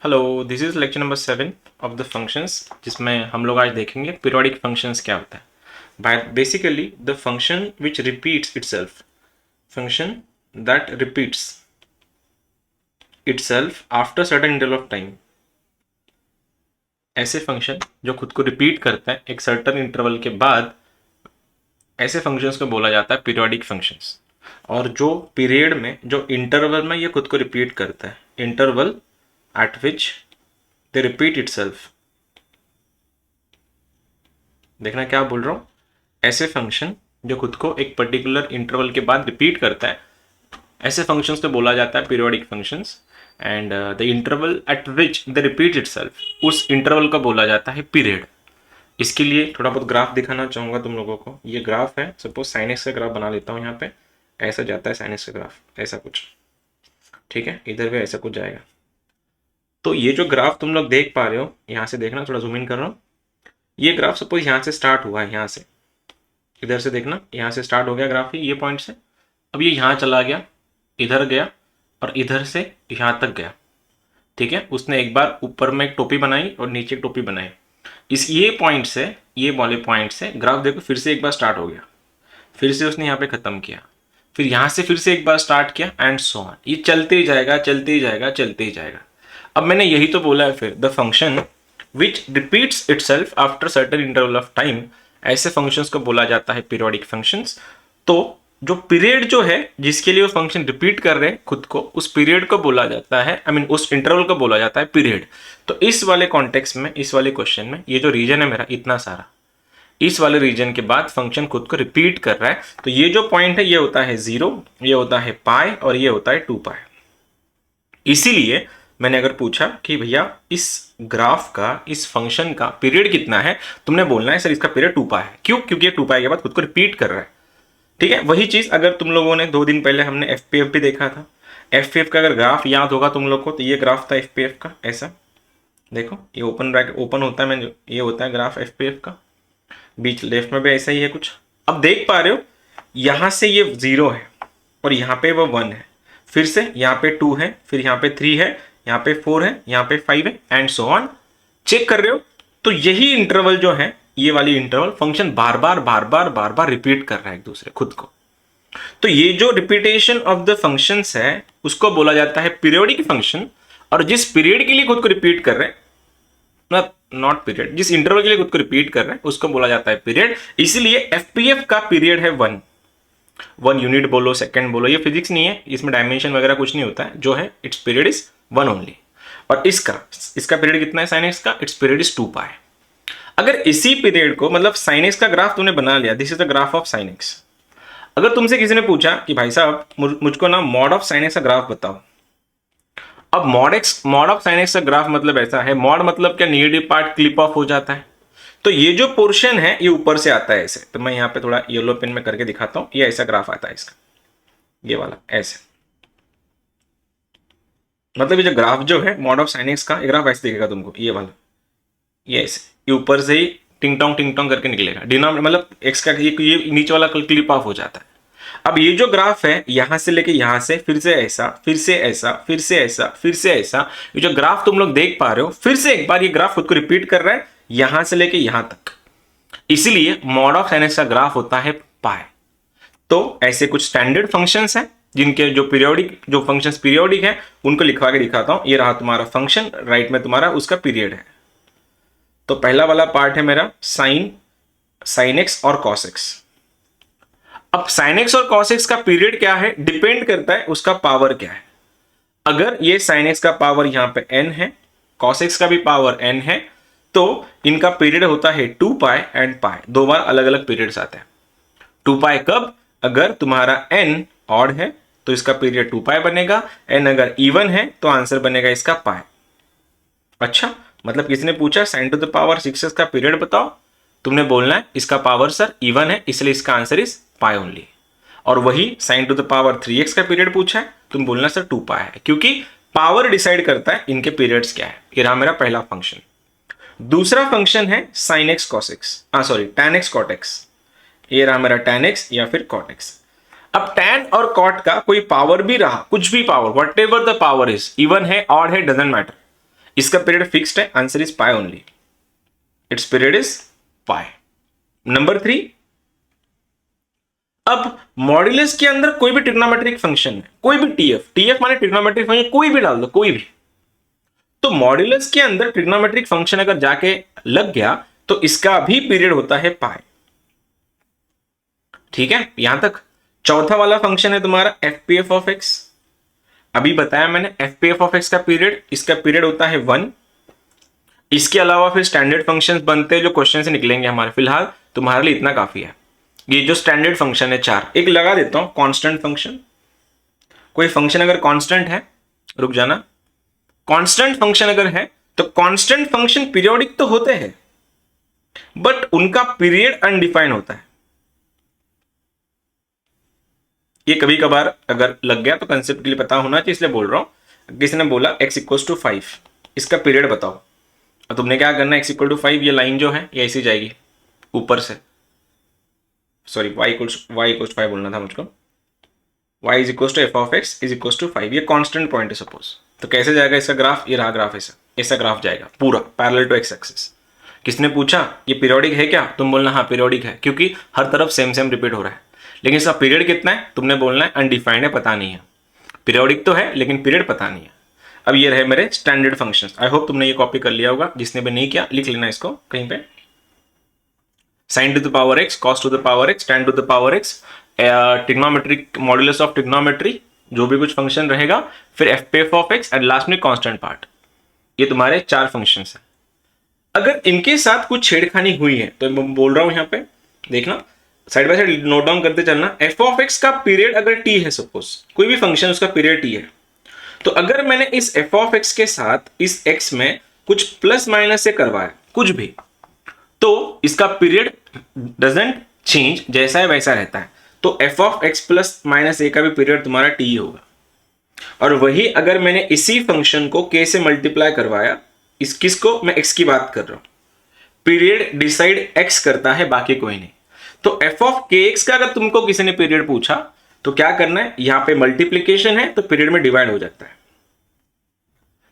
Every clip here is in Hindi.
Hello, this is lecture number 7 of the functions, जिसमें हम लोग आज देखेंगे पीरियोडिक फंक्शंस क्या होता है। Bye basically the function which repeats itself, function that repeats itself after certain interval of time. ऐसे फंक्शन जो खुद को रिपीट करता है एक सर्टेन इंटरवल के बाद, ऐसे फंक्शंस को बोला जाता है पीरियोडिक फंक्शंस। और जो पीरियड में, जो इंटरवल में ये खुद को रिपीट करता है, इंटरवल एट विच दे रिपीट इटसेल्फ। देखना क्या बोल रहा हूँ, ऐसे फंक्शन जो खुद को एक पर्टिकुलर इंटरवल के बाद रिपीट करता है, ऐसे फंक्शंस को बोला जाता है periodic functions. And the interval eight which the repeat itself, उस इंटरवल को बोला जाता है पीरियड। इसके लिए थोड़ा बहुत ग्राफ दिखाना चाहूँगा तुम लोगों को। ये ग्राफ है, सपोज साइन एक्स का ग्राफ बना लेता हूँ। यहाँ पे ऐसा जाता है साइन एक्स का ग्राफ, ऐसा कुछ, ठीक है। इधर भी ऐसा कुछ जाएगा। तो ये जो ग्राफ तुम लोग देख पा रहे हो, यहाँ से देखना, थोड़ा जूम इन कर रहा हूँ। ये ग्राफ सपोज यहाँ से स्टार्ट हुआ है, यहाँ से, इधर से देखना, यहाँ से स्टार्ट हो गया ग्राफ ही, ये पॉइंट से। अब ये यहाँ चला गया, इधर गया, और इधर से यहाँ तक गया, ठीक है। उसने एक बार ऊपर में एक टोपी बनाई और नीचे एक टोपी बनाई। इस ये पॉइंट से, ये वाले पॉइंट से ग्राफ देखो फिर से एक बार स्टार्ट हो गया, फिर से उसने यहाँ पे खत्म किया, फिर यहाँ से फिर से एक बार स्टार्ट किया, एंड सो ऑन। ये चलते ही जाएगा, चलते ही जाएगा, चलते ही जाएगा। अब मैंने यही तो बोला है, फिर the function which repeats itself after certain interval of time, ऐसे फंक्शंस को बोला जाता है पीरियोडिक फंक्शंस। तो जो पीरियड जो है जिसके लिए वो फंक्शन रिपीट कर रहे हैं खुद को, उस पीरियड को बोला जाता है, उस इंटरवल को बोला जाता है पीरियड। तो इस वाले कॉन्टेक्स्ट में, इस वाले क्वेश्चन में, ये जो रीजन है मेरा इतना सारा, इस वाले रीजन के बाद फंक्शन खुद को रिपीट कर रहा है। तो ये जो पॉइंट है ये होता है 0, ये होता है पाई, और ये होता है 2 पाई। इसीलिए मैंने अगर पूछा कि भैया इस ग्राफ का, इस फंक्शन का पीरियड कितना है, तुमने बोलना है सर इसका पीरियड 2 पाई है। क्यों? क्योंकि ये 2 पाई के बाद खुद को रिपीट कर रहा है, ठीक है। वही चीज अगर तुम लोगों ने 2 दिन पहले हमने एफपीएफ भी देखा था। एफपीएफ का अगर ग्राफ याद होगा तुम लोग को, तो ये ग्राफ था एफपीएफ का, ऐसा देखो, ये ओपन ब्रैकेट ओपन होता है, मैं ये होता है ग्राफ एफपीएफ का। बीच लेफ्ट में भी ऐसा ही है कुछ। अब देख पा रहे हो, यहां से ये 0 है और यहाँ पे वो 1 है, फिर से यहाँ पे 2 है, फिर यहाँ पे 3 है, यहाँ पे 4 है, यहाँ पे 5 है, एंड सो ऑन। चेक कर रहे हो, तो यही इंटरवल जो है, ये वाली इंटरवल फंक्शन बार बार रिपीट कर रहा है एक दूसरे खुद को। तो ये जो रिपीटेशन ऑफ द फंक्शंस है उसको बोला जाता है पीरियोडिक फंक्शन। और जिस पीरियड के लिए खुद को रिपीट कर रहे हैं, नॉट पीरियड, जिस इंटरवल के लिए खुद को रिपीट कर रहे हैं उसको बोला जाता है पीरियड। इसीलिए एफपीएफ का पीरियड है 1 यूनिट बोलो, सेकंड बोलो, ये फिजिक्स नहीं है, इसमें डायमेंशन वगैरह कुछ नहीं होता है। जो है इट्स पीरियड इज 1 ओनली। और इसका पीरियड कितना है साइन एक्स का? इट्स पीरियड इज 2 पाई। अगर इसी पीरियड को, मतलब साइन एक्स का ग्राफ तुमने बना लिया, this is the graph of sine x. अगर तुमसे किसी ने पूछा कि भाई साहब मुझको ना मॉड ऑफ साइन एक्स का ग्राफ बताओ। अब मॉड ऑफ साइन एक्स का ग्राफ मतलब ऐसा है, मॉड मतलब क्या, नेगेटिव पार्ट क्लिप ऑफ हो जाता है। तो ये जो पोर्शन है ये ऊपर से आता है ऐसे। तो मैं यहाँ पे थोड़ा येलो पेन में करके दिखाता हूं, ये ऐसा ग्राफ आता है इसका, ये वाला ऐसे। मतलब ये जो ग्राफ जो है मॉड ऑफ साइन एक्स का, ये ग्राफ ऐसे दिखेगा तुमको, ये वाला, ये ऐसे, ये ऊपर से ही टिंग टोंग करके निकलेगा। डिनोमिनेटर मतलब एक्स का ये नीचे वाला क्लिप ऑफ हो जाता है। अब ये जो ग्राफ है, यहां से लेके यहां से, फिर से ऐसा, फिर से ऐसा, फिर से ऐसा, फिर से ऐसा, ये जो ग्राफ तुम लोग देख पा रहे हो, फिर से एक बार ये ग्राफ खुद को रिपीट कर रहा है यहां से लेके यहां तक। इसीलिए मॉड ऑफ साइन एक्स का ग्राफ होता है पाई। तो ऐसे कुछ स्टैंडर्ड फंक्शंस हैं जिनके जो फंक्शंस पीरियोडिक है, उनको लिखवा के दिखाता हूं। ये रहा तुम्हारा फंक्शन, राइट में तुम्हारा उसका पीरियड है। तो पहला वाला पार्ट है मेरा साइन एक्स और कॉस एक्स। अब साइन एक्स और कॉस एक्स का पीरियड क्या है, डिपेंड करता है उसका पावर क्या है। अगर ये साइन एक्स का पावर यहां पे n है, कॉस एक्स का भी पावर n है, तो इनका पीरियड होता है 2 पाई एंड पाई। 2 बार अलग अलग पीरियड्स आते हैं। 2 पाई कब? अगर तुम्हारा n ऑड है तो इसका पीरियड 2 पाई बनेगा, n अगर इवन है तो आंसर बनेगा इसका पाई। अच्छा, मतलब किसी ने पूछा sign to the power 6x का पीरियड बताओ, तुमने बोलना है इसका पावर सर इवन है, इसलिए इसका आंसर इज पाई ओनली। और वही sign to the power 3x का पीरियड पूछा है, तुम बोलना सर 2 पाई है, क्योंकि पावर डिसाइड करता है इनके पीरियड्स क्या है। ये रहा मेरा पहला फंक्शन। दूसरा फंक्शन है sine x cos x, tan x cot x। ये रहा मेरा tan x या फिर cot x। अब tan और cot का कोई पावर भी रहा, कुछ भी power, what ever the power is, even है, ऑड है, डजेंट मैटर, इसका पीरियड फिक्स्ड है, answer is pi only, it's period is pi. Number 3, अब मॉड्यूलस के अंदर कोई भी ट्रिग्नोमेट्रिक फंक्शन है, कोई भी टीएफ माने ट्रिग्नोमेट्रिक फंक्शन, कोई भी डाल दो, कोई भी। तो मॉड्यूलस के अंदर ट्रिग्नोमेट्रिक फंक्शन अगर जाके लग गया तो इसका भी पीरियड होता है पाई। ठीक है, यहां तक। चौथा वाला फंक्शन है तुम्हारा एफपीएफ ऑफ एक्स। अभी बताया मैंने एफपीएफ ऑफ एक्स का पीरियड, इसका पीरियड होता है 1। इसके अलावा फिर स्टैंडर्ड फंक्शंस बनते हैं जो क्वेश्चन से निकलेंगे हमारे। फिलहाल तुम्हारे लिए इतना काफी है। ये जो स्टैंडर्ड फंक्शन है 4, एक लगा देता हूं कांस्टेंट फंक्शन। कोई फंक्शन अगर कांस्टेंट है, रुक जाना, कांस्टेंट फंक्शन अगर है तो कांस्टेंट फंक्शन पीरियोडिक तो होते हैं बट उनका पीरियड अनडिफाइन होता है। ये कभी कभार अगर लग गया तो कंसेप्ट के लिए पता होना चाहिए, इसलिए बोल रहा हूं। किसी ने बोला x = 5, इसका पीरियड बताओ। और तुमने क्या करना है, x = 5, ये लाइन जो है ये ऐसी जाएगी ऊपर से, सॉरी y = 5 बोलना था मुझको। y = f of x = 5, ये कांस्टेंट पॉइंट है सपोज। तो कैसे जाएगा इसका ग्राफ, ये रहा ग्राफ, ऐसा ग्राफ जाएगा पूरा पैरेलल टू x एक्सिस। किसने पूछा ये पीरियोडिक है क्या, तुम बोलना हाँ पीरियोडिक है, क्योंकि हर तरफ सेम रिपीट हो रहा है। लेकिन इसका पीरियड कितना है तुमने बोलना है अनडिफाइंड है, पता नहीं है। पीरियोडिक तो है लेकिन पीरियड पता नहीं है। अब ये रहे मेरे स्टैंडर्ड फंक्शंस। आई होप तुमने ये कॉपी कर लिया होगा, जिसने भी नहीं किया लिख लेना इसको कहीं पे। sin to the power x, cos to the power x, tan to the power x, trigonometric modulus of trigonometry, जो भी कुछ फंक्शन रहेगा, फिर एफपीएफ ऑफ एक्स एंड लास्ट में कांस्टेंट पार्ट। ये तुम्हारे 4 फंक्शंस हैं। अगर इनके साथ कुछ छेड़खानी हुई है तो मैं बोल रहा हूं यहां पे देखना, side by side note down करते चलना। एफ ऑफ एक्स का पीरियड अगर टी है, सपोज कोई भी फंक्शन उसका पीरियड टी है, तो अगर मैंने इस एफ ऑफ एक्स के साथ इस एक्स में कुछ प्लस माइनस से करवाया कुछ भी, तो इसका पीरियड डजंट चेंज, जैसा है वैसा रहता है। तो f of x plus minus a का भी पीरियड तुम्हारा टी होगा। और वही अगर मैंने इसी फंक्शन को के से मल्टीप्लाई करवाया, इस किसको, मैं एक्स की बात कर रहा हूं, पीरियड डिसाइड एक्स करता है, बाकी कोई नहीं। तो एफ ऑफ के एक्स का अगर तुमको किसी ने पीरियड पूछा तो क्या करना है, यहां पे मल्टीप्लीकेशन है तो पीरियड में डिवाइड हो जाता है।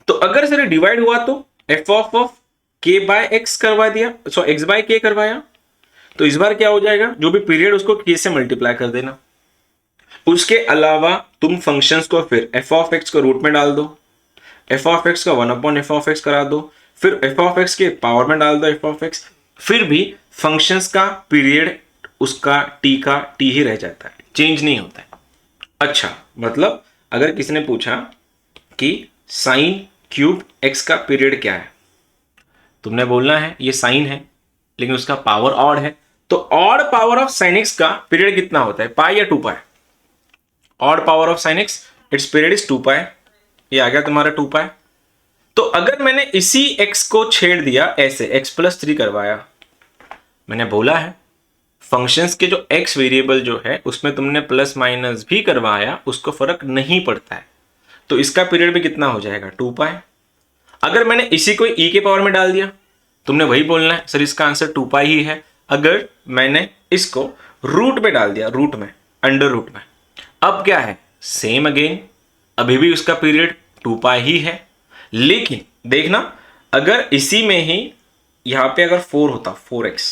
तो अगर सर डिवाइड हुआ तो एफ ऑफ के बाय एक्स करवा दिया, सो एक्स बाय के करवाया, तो इस बार क्या हो जाएगा, जो भी पीरियड उसको के से मल्टीप्लाई कर देना। उसके अलावा तुम फंक्शंस को फिर एफ ऑफ एक्स को रूट में डाल दो, एफ ऑफ एक्स का 1/f(f) करा दो, फिर एफ ऑफ एक्स के पावर में डाल दो एफ ऑफ एक्स, फिर भी फंक्शंस का पीरियड उसका टी ही रह जाता है, चेंज नहीं होता है। अच्छा, मतलब अगर किसी ने पूछा कि साइन क्यूब एक्स का पीरियड क्या है, तुमने बोलना है ये साइन है लेकिन उसका पावर ऑड है, तो odd power of sine x का पीरियड कितना होता है, पाई या 2 pi. Odd power of sine x its period is 2 pi. ये आ गया तुम्हारा 2 पाई। तो अगर मैंने इसी x को छेड़ दिया ऐसे x+3 करवाया, मैंने बोला है फंक्शंस के जो x वेरिएबल जो है उसमें तुमने प्लस माइनस भी करवाया, उसको फर्क नहीं पड़ता है, तो इसका पीरियड भी कितना हो जाएगा 2 पाई। अगर मैंने इसी को e के पावर में डाल दिया, तुमने वही बोलना है सर इसका आंसर 2 पाई ही है। अगर मैंने इसको रूट में डाल दिया, रूट में, अंडर रूट में, अब क्या है, सेम अगेन, अभी भी उसका पीरियड 2 पाई ही है। लेकिन देखना, अगर इसी में ही यहां पे अगर 4 होता, 4x,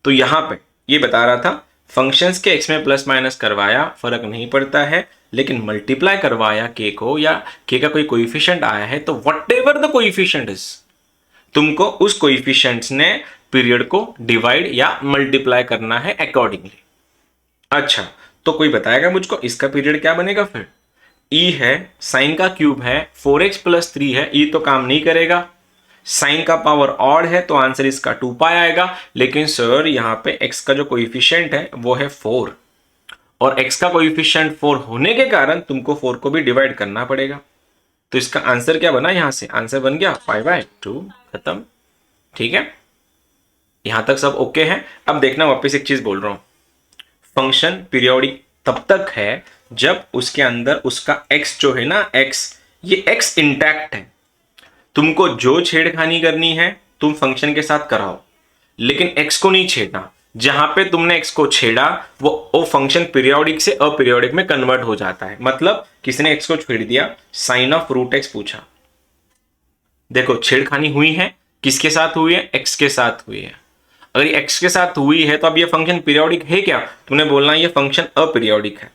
तो यहां पे ये बता रहा था फंक्शंस के x में प्लस माइनस करवाया फर्क नहीं पड़ता है, लेकिन मल्टीप्लाई करवाया k को या k का कोई कोएफिशिएंट आया है तो व्हाटएवर द कोएफिशिएंट इज, तुमको उस कोएफिशिएंट्स ने पीरियड को डिवाइड या मल्टीप्लाई करना है अकॉर्डिंगली। अच्छा, तो कोई बताएगा मुझको इसका पीरियड क्या बनेगा फिर, e है, साइन का क्यूब है, 4x+3 है, e तो काम नहीं करेगा, साइन का पावर ऑड है तो आंसर इसका 2 पाई आएगा। लेकिन सर यहाँ पे x का जो कोएफिशिएंट है वो है 4, और x का कोएफिशिएंट 4 होने के कारण तुमको 4 को भी डिवाइड करना पड़ेगा। तो इसका आंसर क्या बना, यहां से आंसर बन गया π/2, खत्म। ठीक है, यहां तक सब ओके है। अब देखना, वापस एक चीज बोल रहा हूं, फंक्शन पीरियोडिक तब तक है जब उसके अंदर उसका x जो है ना, ये x इंटैक्ट है। तुमको जो छेड़खानी करनी है तुम फंक्शन के साथ कराओ, लेकिन x को नहीं छेड़ना। जहां पे तुमने x को छेड़ा वो फंक्शन पीरियोडिक से अपीरियोडिक में कन्वर्ट हो जाता है। मतलब किसी ने x को छेड़ दिया, साइन ऑफ रूट x पूछा, देखो छेड़खानी हुई है, किसके साथ हुई है, x के साथ हुई है। अगर ये x के साथ हुई है तो अब ये फंक्शन पीरियोडिक है क्या, तुमने बोलना ये फंक्शन अपीरियोडिक है।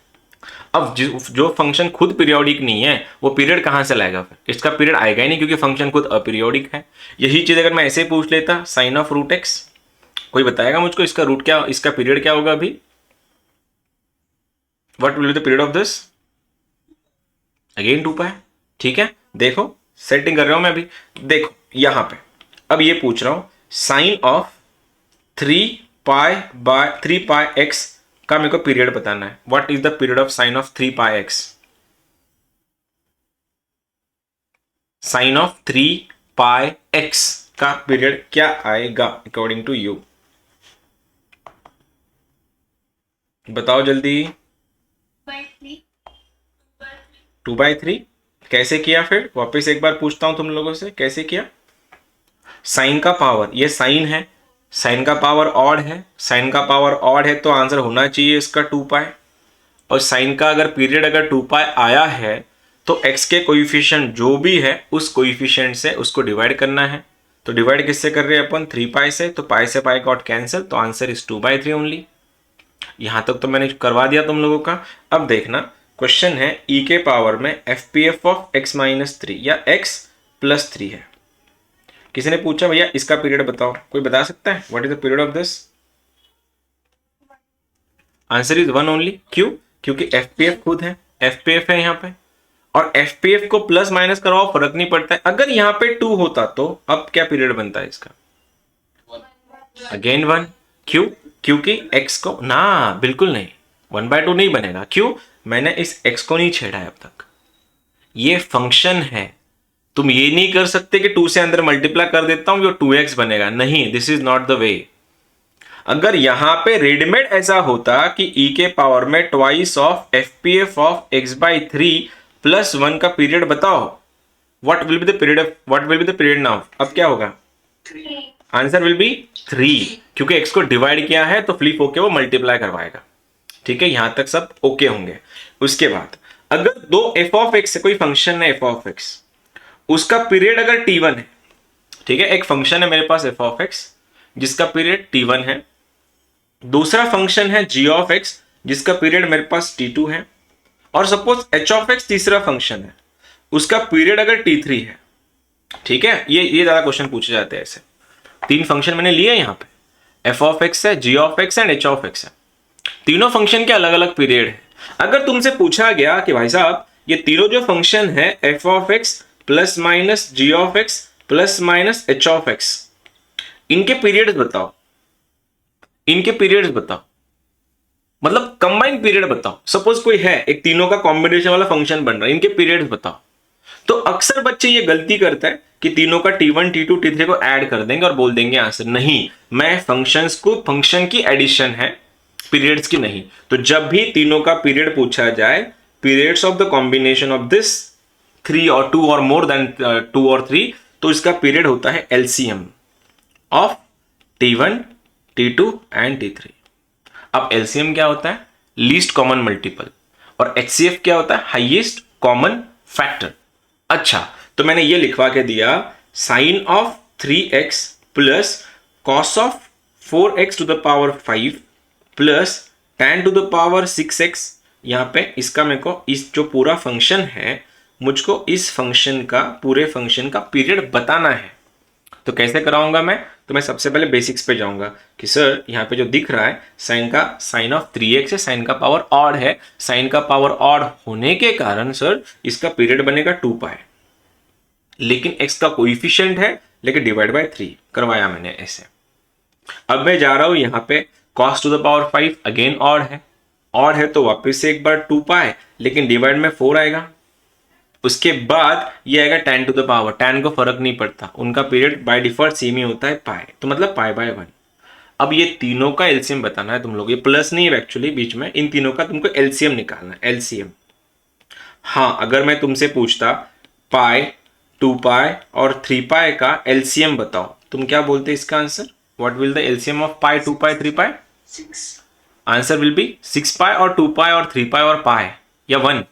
अब जो फंक्शन खुद पीरियोडिक नहीं है वो पीरियड कहां से लाएगा, फिर इसका पीरियड आएगा ही नहीं क्योंकि फंक्शन खुद अपीरियोडिक है। यही चीज अगर मैं ऐसे पूछ लेता साइन ऑफ रूट एक्स, कोई बताएगा मुझको इसका रूट क्या, इसका पीरियड क्या होगा अभी, what will be the period of this, again 2 पाई। ठीक है, देखो सेटिंग कर रहा हूं मैं अभी, देखो यहां पे अब ये पूछ रहा हूं साइन ऑफ 3 पाई एक्स का मेरे को पीरियड बताना है। What is the period of sine of 3 pi x, sine of 3 pi x का पीरियड क्या आएगा अकॉर्डिंग टू यू, बताओ जल्दी। 2/3 कैसे किया, फिर वापस एक बार पूछता हूं तुम लोगों से कैसे किया। साइन का पावर, ये साइन है, साइन का पावर ऑड है, साइन का पावर ऑड है तो आंसर होना चाहिए इसका 2 पाई। और साइन का अगर पीरियड अगर 2 पाई आया है तो x के कोइफिशिएंट जो भी है उस कोइफिशिएंट से उसको डिवाइड करना है। तो डिवाइड किससे कर रहे हैं अपन, 3 पाई से, तो पाई से पाई गॉट कैंसिल, तो आंसर इज 2/3 ओनली। यहां तक तो मैंने करवा दिया तुम लोगों का। अब देखना क्वेश्चन है e के पावर में FPF ऑफ x - 3 या x + 3 है। किसी ने पूछा भैया इसका पीरियड बताओ, कोई बता सकता है what is the period of this, answer is 1 only. क्यों, क्योंकि FPF खुद है, FPF है यहाँ पे, और FPF को प्लस माइनस करवाओ फर्क नहीं पड़ता है। अगर यहाँ पे 2 होता तो अब क्या पीरियड बनता है इसका, अगेन 1। क्यों, क्योंकि x को ना, बिल्कुल नहीं 1/2 नहीं बनेगा। क्यों, मैंने इस x को नहीं छेड़ा है अब तक, ये फंक्शन है। तुम ये नहीं कर सकते कि 2 से अंदर मल्टीप्लाई कर देता हूं जो 2x बनेगा, नहीं, this is not the way. अगर यहां पे रेडीमेड ऐसा होता कि e के पावर में twice of FPF of x/3 + 1 का पीरियड बताओ, what will be the period, what will be the period now, अब क्या होगा, आंसर विल बी 3, क्योंकि x को डिवाइड किया है तो फ्लिप होके वो मल्टीप्लाई करवाएगा। ठीक है, यहां तक सब ओके होंगे। उसके बाद अगर दो f ऑफ x से कोई फंक्शन है f ऑफ x, उसका पीरियड अगर t1 है, ठीक है, एक फंक्शन है मेरे पास f ऑफ x जिसका पीरियड t1 है, दूसरा फंक्शन है g ऑफ x जिसका पीरियड मेरे पास t2 है, और सपोज h ऑफ x तीसरा फंक्शन है उसका पीरियड अगर t3 है। ठीक है, ये ज्यादा क्वेश्चन पूछे जाते हैं ऐसे। 3 फंक्शन मैंने लिए यहां पे, f ऑफ x है, g of x and h of x है, तीनों फंक्शन के अलग अलग पीरियड है। अगर तुमसे पूछा गया कि भाई साहब ये तीनों जो फंक्शन है f of x plus minus g of x plus minus h of x, इनके पीरियड्स बताओ, इनके पीरियड्स बताओ, मतलब कंबाइंड पीरियड बताओ। सपोज कोई है एक तीनों का कॉम्बिनेशन वाला फंक्शन बन रहा है, इनके पीरियड्स बताओ। तो अक्सर बच्चे ये गलती करते हैं कि तीनों का t1 t2 t3 को ऐड कर देंगे और बोल देंगे आंसर। नहीं, मैं फंक्शंस को, फंक्शन की एडिशन है, पीरियड्स की नहीं। तो जब भी तीनों का पीरियड पूछा जाए, periods of the combination of this 3 और 2 और मोर देन 2 और 3, तो इसका पीरियड होता है LCM of t1 t2 and t3। अब LCM क्या होता है, लीस्ट कॉमन मल्टीपल, और HCF क्या होता है, हाईएस्ट कॉमन फैक्टर। अच्छा, तो मैंने ये लिखवा के दिया sine of 3x plus cos of 4x to the power 5 plus tan to the power 6x। यहां पे इसका मेरे को, इस जो पूरा फंक्शन है, मुझको इस फंक्शन का, पूरे फंक्शन का पीरियड बताना है। तो कैसे कराऊंगा मैं, तो मैं सबसे पहले बेसिक्स पे जाऊंगा कि सर यहाँ पे जो दिख रहा है साइन ऑफ 3x है, साइन का पावर ऑड है, साइन का पावर ऑड होने के कारण सर इसका पीरियड बनेगा 2 पाई, लेकिन x का कोइफिशिएंट है, लेकिन डिवाइड बाय 3 करवाया मैंने ऐसे। अब मैं जा रहा हूं यहाँ पे cos to the power 5, again odd है तो वापस से एक बार 2 पाई, लेकिन डिवाइड में 4 आएगा। उसके बाद ये आएगा tan to the power, tan को फर्क नहीं पड़ता, उनका पीरियड बाय डिफॉल्ट सेम ही होता है पाई, तो मतलब π/1। अब ये तीनों का एलसीएम बताना है तुम लोग, ये प्लस नहीं है एक्चुअली बीच में, इन तीनों का तुमको एलसीएम निकालना है, एलसीएम। हाँ, अगर मैं तुमसे पूछता पाई, 2 पाई और 3 पाई का एलसीएम बताओ, तुम क्या बोलते इसका answer, what will the LCM of pi, 2 pi, 3 pi? 6। Answer will be 6 पाई और 2 पाई और 3 पाई और पाई, या 1।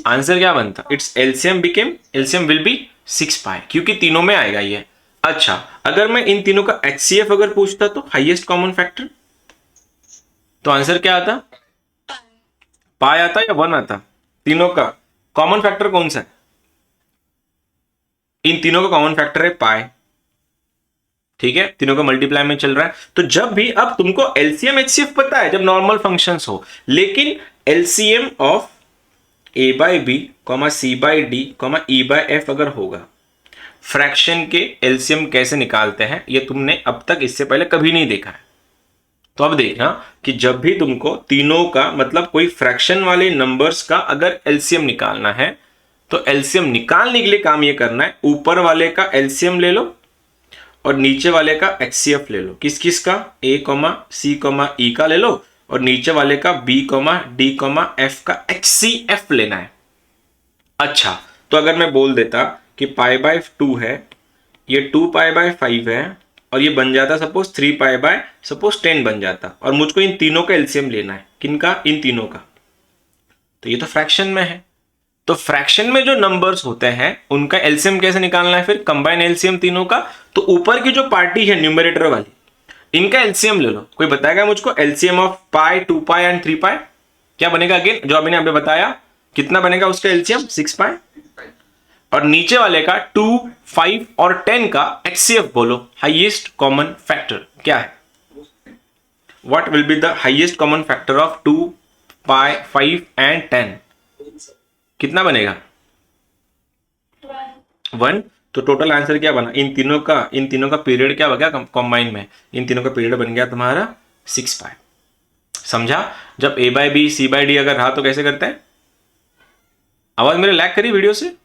आंसर क्या बनता, it's LCM became, LCM will be 6 पाई, क्योंकि तीनों में आएगा ये। अच्छा, अगर मैं इन तीनों का HCF अगर पूछता तो हाईएस्ट कॉमन फैक्टर, तो आंसर क्या आता? पाई आता या 1 आता? तीनों का कॉमन फैक्टर कौन सा है? इन तीनों का कॉमन फैक्टर है पाई, ठीक है, तीनों का मल्टीप्लाई में चल रहा है। तो जब भी, अब तुमको एलसीएम एचसीएफ पता है जब नॉर्मल फंक्शंस हो, लेकिन LCM of a by b comma c by d comma e by f अगर होगा, फ्रैक्शन के एलसीएम कैसे निकालते हैं ये तुमने अब तक इससे पहले कभी नहीं देखा है। तो अब देखना कि जब भी तुमको तीनों का मतलब कोई फ्रैक्शन वाले नंबर्स का अगर एलसीएम निकालना है, तो एलसीएम निकालने के लिए काम ये करना है, ऊपर वाले का एलसीएम ले लो और नीचे वाले का एचसीएफ ले लो। किस किस का? ए कॉमा सी कॉमा ई का ले लो, और नीचे वाले का b comma d comma f का HCF लेना है। अच्छा, तो अगर मैं बोल देता कि पाई बाय 2 है, ये 2 पाई बाय 5 है, और ये बन जाता सपोज 3 पाई बाय सपोज 10 बन जाता, और मुझको इन तीनों का एलसीएम लेना है। किनका? इन तीनों का। तो ये तो फ्रैक्शन में है, तो फ्रैक्शन में जो नंबर्स होते हैं उनका एलसीएम कैसे निकालना है फिर? कंबाइन एलसीएम तीनों का। तो ऊपर की जो पार्टी है न्यूमरेटर वाली, इनका एलसीएम ले लो। कोई बताएगा मुझको LCM of pi, 2 pi and 3 पाई क्या बनेगा? अगेन जो अभी ने अभी बताया, कितना बनेगा उसका एलसीएम? 6 पाई। और नीचे वाले का 2, 5 और 10 का HCF बोलो, हाईएस्ट कॉमन फैक्टर क्या है? What will be the highest common factor of 2 pi, 5 and 10? कितना बनेगा? 1। तो टोटल आंसर क्या बना? इन तीनों का पीरियड क्या बन गया कंबाइन में? इन तीनों का पीरियड बन गया तुम्हारा 6 पाई। समझा? जब a by b c by d अगर रहा तो कैसे करते हैं? आवाज मेरे लैग करी वीडियो से?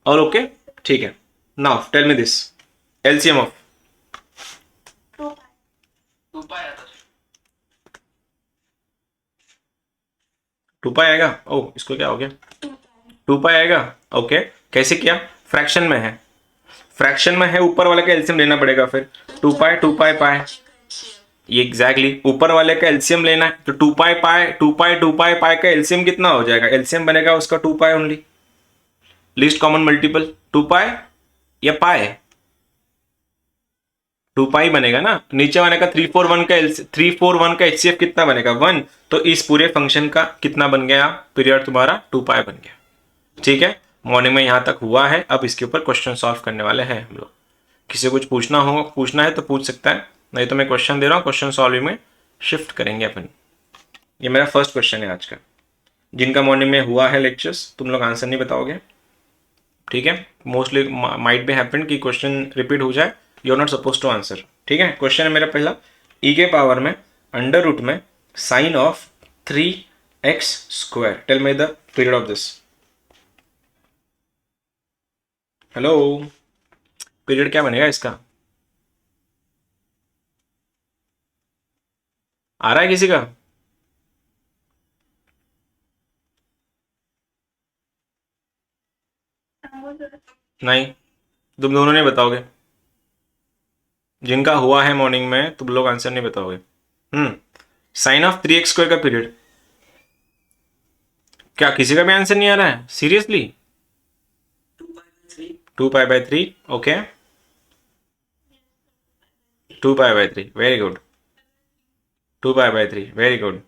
और ओके, ठीक है। Now tell me this LCM of 2 pi आएगा। ओ, इसको क्या हो गया? 2 पाई आएगा। ओके, कैसे किया? फ्रैक्शन में है, फ्रैक्शन में है, ऊपर वाले का एलसीएम लेना पड़ेगा फिर। 2 पाई 2 पाई पाई, ये एग्जैक्टली ऊपर वाले का एलसीएम लेना है। तो 2 पाई पाई 2 पाई 2 पाई पाई का एलसीएम कितना हो जाएगा? एलसीएम बनेगा उसका 2 पाई only, least common multiple 2 pi या पाई? 2 पाई बनेगा ना। नीचे वाले का 341 का HCF कितना बनेगा? 1। तो इस पूरे फंक्शन का कितना बन गया पीरियड तुम्हारा? 2 पाई बन गया। ठीक है, मॉर्निंग में यहां तक हुआ है। अब इसके ऊपर क्वेश्चन सॉल्व करने वाले हैं हम लोग। किसी को कुछ पूछना है तो पूछ सकता है, नहीं तो मैं क्वेश्चन दे रहा हूँ, क्वेश्चन सॉल्विंग में शिफ्ट करेंगे अपन। ये मेरा फर्स्ट क्वेश्चन है आज का। जिनका मॉर्निंग में हुआ है लेक्चर्स, तुम लोग आंसर नहीं बताओगे, ठीक है? मोस्टली माइट बी हैपन कि क्वेश्चन रिपीट हो जाए, you are not suppose to answer. ठीक है, क्वेश्चन है मेरा पहला, ई के पावर में अंडर रूट में sine of 3x²। Tell me the period of this. Hello, period क्या बनेगा इसका? आ रहा है किसी का? नहीं, तुम दोनों नहीं बताओगे। जिनका हुआ है मॉर्निंग में तुम लोग आंसर नहीं बताओगे। साइन ऑफ 3x² का पीरियड क्या किसी का भी आंसर नहीं आ रहा है? Seriously? 2 pi by 3। Okay, 2 pi by 3, very good. 2 pi by 3, very good.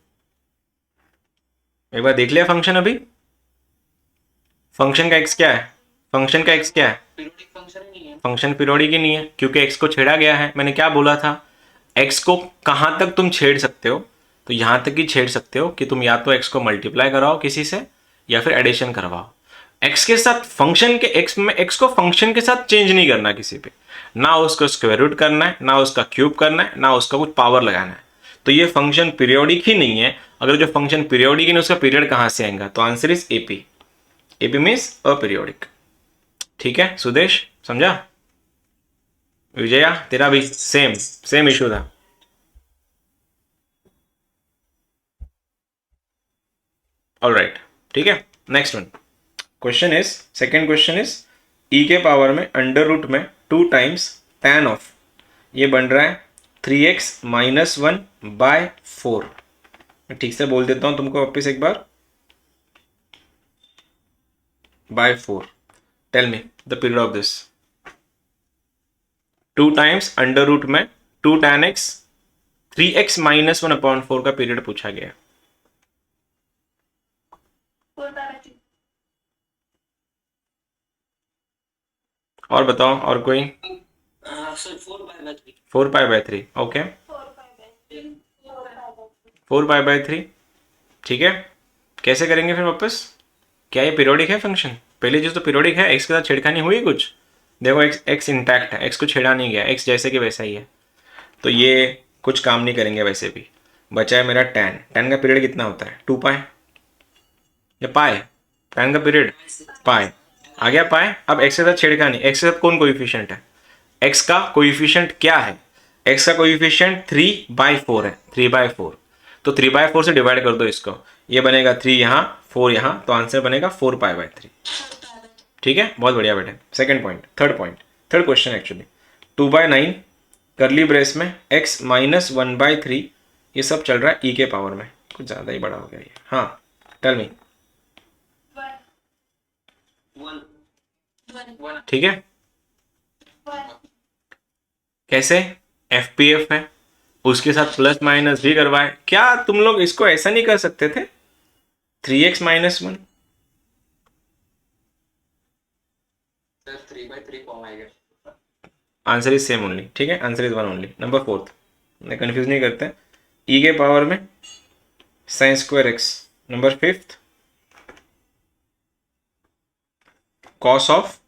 एक बार देख लिया फंक्शन अभी? फंक्शन का एक्स क्या है? फंक्शन का एक्स क्या है? फंक्शन पीरियोडिक ही नहीं है, क्योंकि एक्स को छेड़ा गया है। मैंने क्या बोला था? एक्स को कहाँ तक तुम छेड़ सकते हो? तो यहाँ तक ही छेड़ सकते हो कि तुम या तो एक्स को मल्टीप्लाई कराओ किसी से, या फिर एडिशन करवाओ। एक्स के साथ फंक्शन के एक्स को फंक्शन के साथ चेंज नहीं करना किसी पे, ना उसको स्क्वायर रूट करना है, ना उसका क्यूब करना है, ना उसका कुछ पावर लगाना है। तो ये फंक्शन पीरियोडिक ही नहीं है। अगर जो फंक्शन पीरियोडिक ही नहीं, उसका पीरियड कहाँ से आएगा? तो answer is AP. AP means aperiodic. ठीक है सुदेश, समझा? विजया, तेरा भी सेम इशू था। ऑलराइट, ठीक है। Next one question is, second question is, e के पावर में अंडर रूट में 2 टाइम्स tan ऑफ, ये बन रहा है 3x - 1/4। मैं ठीक से बोल देता हूं तुमको वापस एक बार, by 4। Tell me the period of this. 2 times under root में 2 tan x 3x माइनस 1/4 का पीरियड पूछा गया. और बताओ और कोई. 4 pi by 3. Okay 4 pi by 3. ठीक है, कैसे करेंगे फिर वापस. क्या ये पीरियोडिक है फंक्शन. पहली चीज तो पीरियोडिक है. एक्स के साथ छेड़खानी हुई कुछ. देखो एक्स इंटैक्ट है, एक्स को छेड़ा नहीं गया, एक्स जैसे कि वैसा ही है. तो ये कुछ काम नहीं करेंगे वैसे भी. बचा है मेरा tan. tan का पीरियड कितना होता है 2 पाई या पाई. tan का पीरियड पाई आ गया पाई. अब एक्स के साथ छेड़खानी. एक्स के साथ कौन कोएफिशिएंट है. एक्स का कोएफिशिएंट क्या है. एक्स का कोएफिशिएंट 3/4 है. 3/4 तो 3/4 से डिवाइड कर दो इसको. ये बनेगा 3 यहाँ 4 यहाँ, तो आंसर बनेगा 4 पाई बाय 3. ठीक है, बहुत बढ़िया बेटे. Second point, third question actually. 2/9 करली ब्रेस में x माइनस 1/3. ये सब चल रहा है e के पावर में. कुछ ज़्यादा ही बड़ा हो गया ये. हाँ टेल मी. ठीक है, कैसे. FPF है, उसके साथ प्लस माइनस भी करवाए. क्या तुम लोग इसको ऐसा नहीं कर सकते थे. 3x minus 1. 3/3 फॉर्म आएगा. Answer is same only. ठीक है, answer is 1 only. Number 4th confuse नहीं करते. e के पावर में sin square x. Number 5th cos of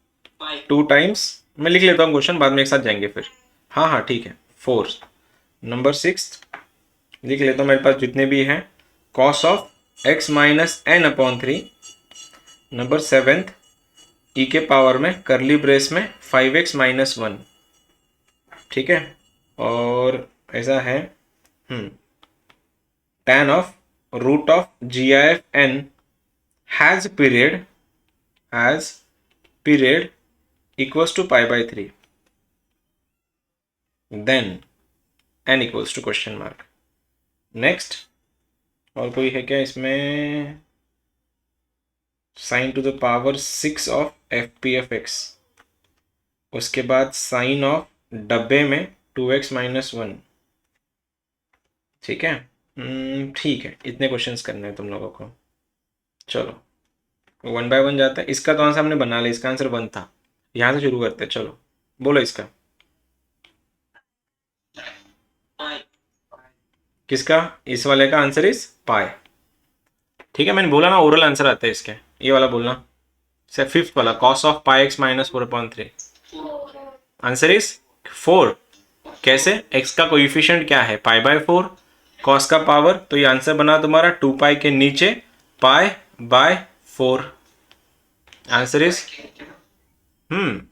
2 times. मैं लिख लेता हूँ क्वेश्चन, बाद में एक साथ जाएंगे फिर. हाँ हाँ ठीक है. 4. नंबर 6th लिख लेता हूँ, मेरे पास जितने भी हैं. cos of x minus n/3. Number 7th e के पावर में करली ब्रेस में 5x माइनस 1. ठीक है, और ऐसा है tan of root of GIF n has period equals to π/3. Then n equals to question mark. Next और कोई है क्या इसमें. Sine to the power 6 of FPFX. उसके बाद साइन ऑफ डब्बे में 2x माइनस 1. ठीक है, ठीक है. इतने क्वेश्चंस करने हैं तुम लोगों को. चलो 1 बाय 1 जाता है. इसका तो आंसर हमने बना लिया. इसका आंसर 1 था. यहाँ से शुरू करते हैं. चलो बोलो इसका. किसका. इस वाले का आंसर इज पाई. ठीक है, मैंने बोला ना ओरल आंसर आता है इसके. ये वाला बोलना. से 5th वाला cos of πx minus 4/3. Answer is 4. कैसे. x का कोएफिशिएंट क्या है π/4. cos का पावर, तो ये आंसर बना तुम्हारा 2 पाई के नीचे π/4. Answer is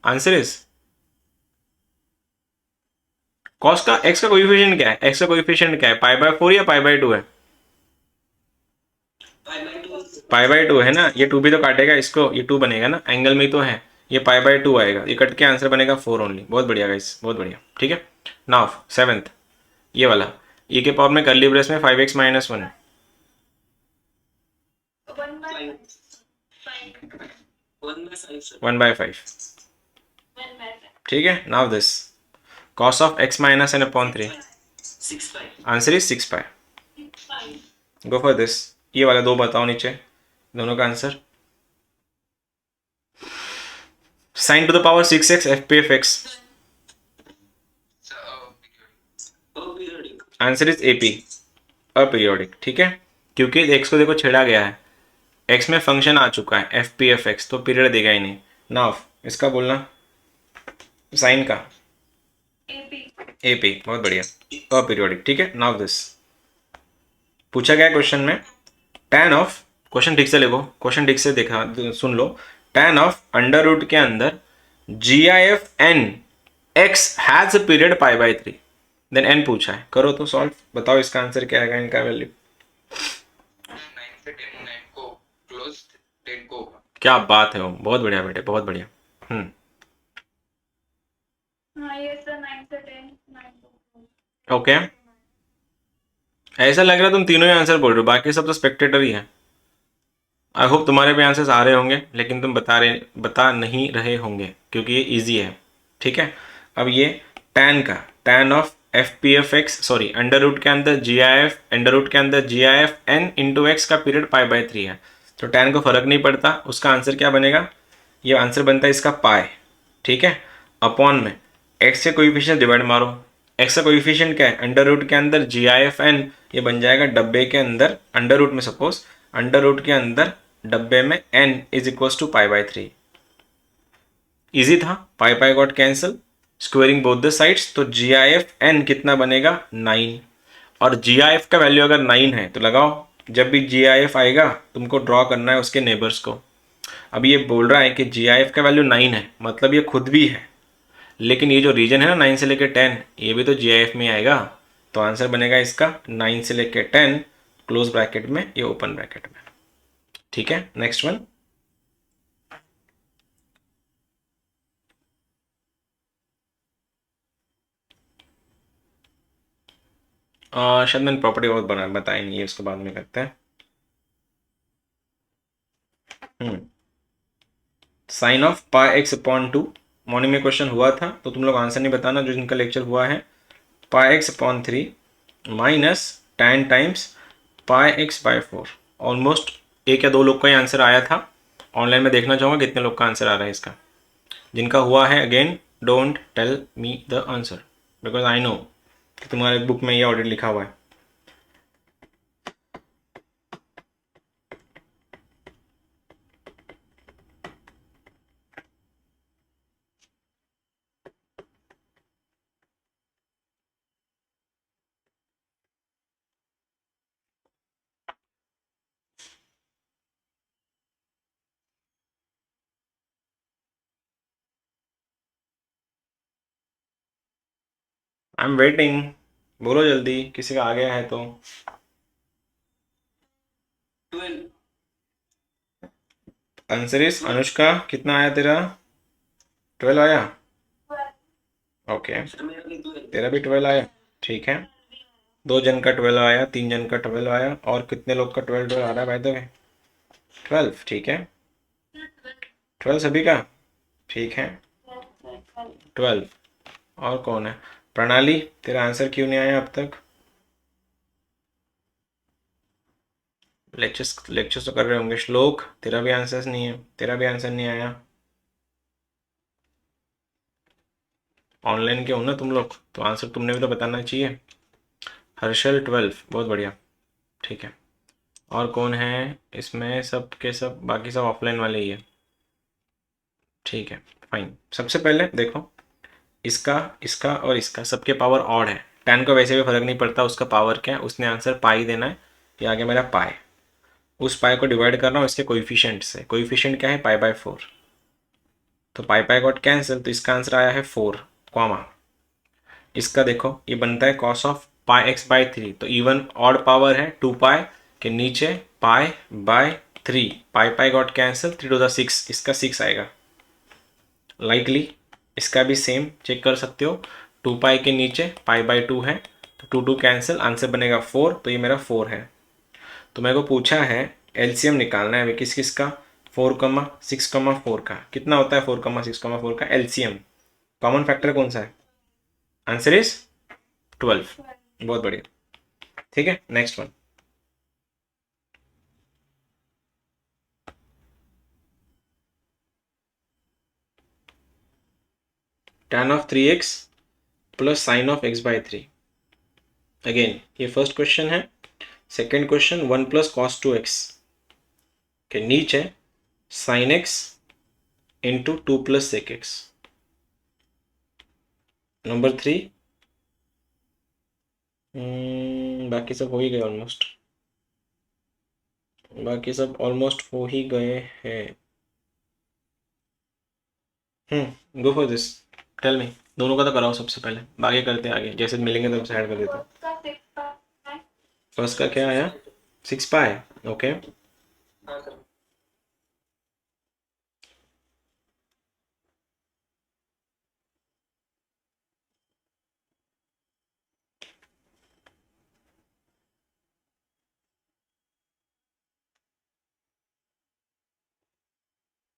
answer is cos का x का कोएफिशिएंट क्या है. x का कोएफिशिएंट क्या है π/4 या π/2 है. π/2 है ना. ये 2 भी तो काटेगा इसको. ये 2 बनेगा ना, एंगल में ही तो है. ये π/2 आएगा. ये कट के आंसर बनेगा 4 ओनली. बहुत बढ़िया गाइस, बहुत बढ़िया. ठीक है, नाउ 7th ये वाला. e के पावर में करली ब्रेस में 5x माइनस 1. 1/5. ठीक है, now this cos of x minus n/3. Answer is 6 pi. Go for this. ये वाला 2 बताओ नीचे दोनों का answer. Sign to the power 6x FPFX. Answer is AP, aperiodic. ठीक है, क्योंकि x को देखो छेड़ा गया है. x में फंक्शन आ चुका है FPFX, तो पीरियड देगा ही नहीं. नाउ इसका बोलना साइन का AP. बहुत बढ़िया, अपीरियोडिक. ठीक है, नाउ दिस पूछा गया क्वेश्चन में. tan ऑफ, क्वेश्चन ठीक से लिखो, क्वेश्चन ठीक से देखा सुन लो. tan ऑफ अंडर रूट के अंदर GIF n x has a period π/3. Then n पूछा है. करो तो सॉल्व. बताओ इसका आंसर क्या आएगा. इनका वैल्यू 9 से 10 को क्लोज 10 को. क्या बात है. बहुत बढ़िया बेटे, बहुत बढ़िया. ओके, ऐसा लग रहा है तुम तीनों ही आंसर बोल रहे हो, बाकी सब तो स्पेक्टेटर ही है. आई होप तुम्हारे भी आंसर्स आ रहे होंगे, लेकिन तुम बता नहीं रहे होंगे क्योंकि ये इजी है। ठीक है, अब ये tan of F P F x, sorry under root के अंदर G I F, under root के अंदर G I F n into x का पीरियड π/3 है, तो tan को फर्क नहीं पड़ता, उसका आंसर क्या बनेगा, ये आंसर बनता है इसका पाई। ठीक है, अपॉन में एक्स से कोइफिशिएंट डिवाइड मारो, एक्स का कोइफिशिएंट क्या है, अंडर रूट के अंदर जी आई एफ एन, ये बन जाएगा डब्बे के अंदर अंडर रूट में, सपोज अंडर रूट के अंदर डब्बे में n is equal to π/3। Easy था, pi pi got cancel, squaring both the sides, तो जी आई एफ एन कितना बनेगा 9, और जी आई एफ का वैल्यू अगर 9 है तो लगाओ, जब भी जी आई एफ आएगा तुमको ड्रॉ करना है उसके नेबर्स को। अब ये बोल रहा है कि जी आई एफ का वैल्यू 9 है, मतलब ये खुद भी है, लेकिन ये जो रीजन है ना 9 से लेकर 10, ये भी तो जी आई एफ में आएगा, तो आंसर बनेगा इसका 9 से लेकर 10 क्लोज ब्रैकेट में, ये ओपन ब्रैकेट में। ठीक है, नेक्स्ट वन। शायद मैंने प्रॉपर्टी बहुत बना बताई नहीं है, उसको बाद में करते हैं। Sine of pi x upon 2, morning में क्वेश्चन हुआ था, तो तुम लोग आंसर नहीं बताना जो जिनका लेक्चर हुआ है। Pi x upon 3 minus tan times pi x by 4। Almost एक या दो लोग का ही आंसर आया था, ऑनलाइन में देखना चाहूँगा कितने लोग का आंसर आ रहा है इसका। जिनका हुआ है again don't tell me the answer, because I know कि तुम्हारे बुक में ये ऑडिट लिखा हुआ है। आई एम वेटिंग, बोलो जल्दी, किसी का आ गया है तो। 12। आंसर इज अनुष्का, कितना आया तेरा? 12 आया, ओके। तेरा भी 12 आया, ठीक है। 2 जन का 12 आया, 3 जन का 12 आया, और कितने लोग का 12 12 आ रहा है बाय द वे? 12, ठीक है। 12 सभी का, ठीक है। 12, और कौन है? प्रणाली, तेरा आंसर क्यों नहीं आया अब तक? लेक्चर्स लेक्चर्स तो कर रहे होंगे। श्लोक, तेरा भी आंसर नहीं है, तेरा भी आंसर नहीं आया। ऑनलाइन के हो ना तुम लोग, तो आंसर तुमने भी तो बताना चाहिए। हर्षल 12, बहुत बढ़िया, ठीक है। और कौन है इसमें? सब के सब बाकी सब ऑफलाइन वाले ही है, ठीक है, फाइन। सबसे पहले देखो, इसका इसका और इसका सबके पावर ऑड है, tan को वैसे भी फर्क नहीं पड़ता उसका पावर क्या है, उसने आंसर पाई देना है। ये आ गया मेरा पाई, उस पाई को डिवाइड कर रहा हूँ इसके कोइफिशिएंट से। कोइफिशिएंट क्या है? π/4, तो पाई गॉट कैंसिल, तो इसका आंसर आया है 4 कॉमा। इसका देखो, ये बनता है cos of pi x by 3, तो इवन ऑड पावर है 2 पाई के नीचे pi by 3, pi got cancel, 3 to the 6, इसका 6 आएगा लाइकली। इसका भी सेम चेक कर सकते हो, 2 पाई के नीचे π/2 है, तो 2 कैंसिल, आंसर बनेगा 4, तो ये मेरा 4 है। तो मेरे को पूछा है एलसीएम निकालना है किस किस का, 4,6,4 का। कितना होता है 4,6,4 का एलसीएम? कॉमन फैक्टर कौन सा है? आंसर इज 12, बहुत बढ़िया, ठीक है। Next one, tan of 3x plus sine of x/3। Again ये फर्स्ट क्वेश्चन है। Second question 1 plus cos 2x के नीचे sine x into 2 plus sec x. Number 3, बाकी सब हो ही गए ऑलमोस्ट, बाकी सब ऑलमोस्ट हो ही गए हैं। Go for this, tell me. दोनों का तो कराओ सबसे पहले, बाकी करते हैं आगे, जैसे मिलेंगे तब से ऐड कर देते हैं। फर्स्ट का क्या आया? 6 पाई, ओके। हाँ सर।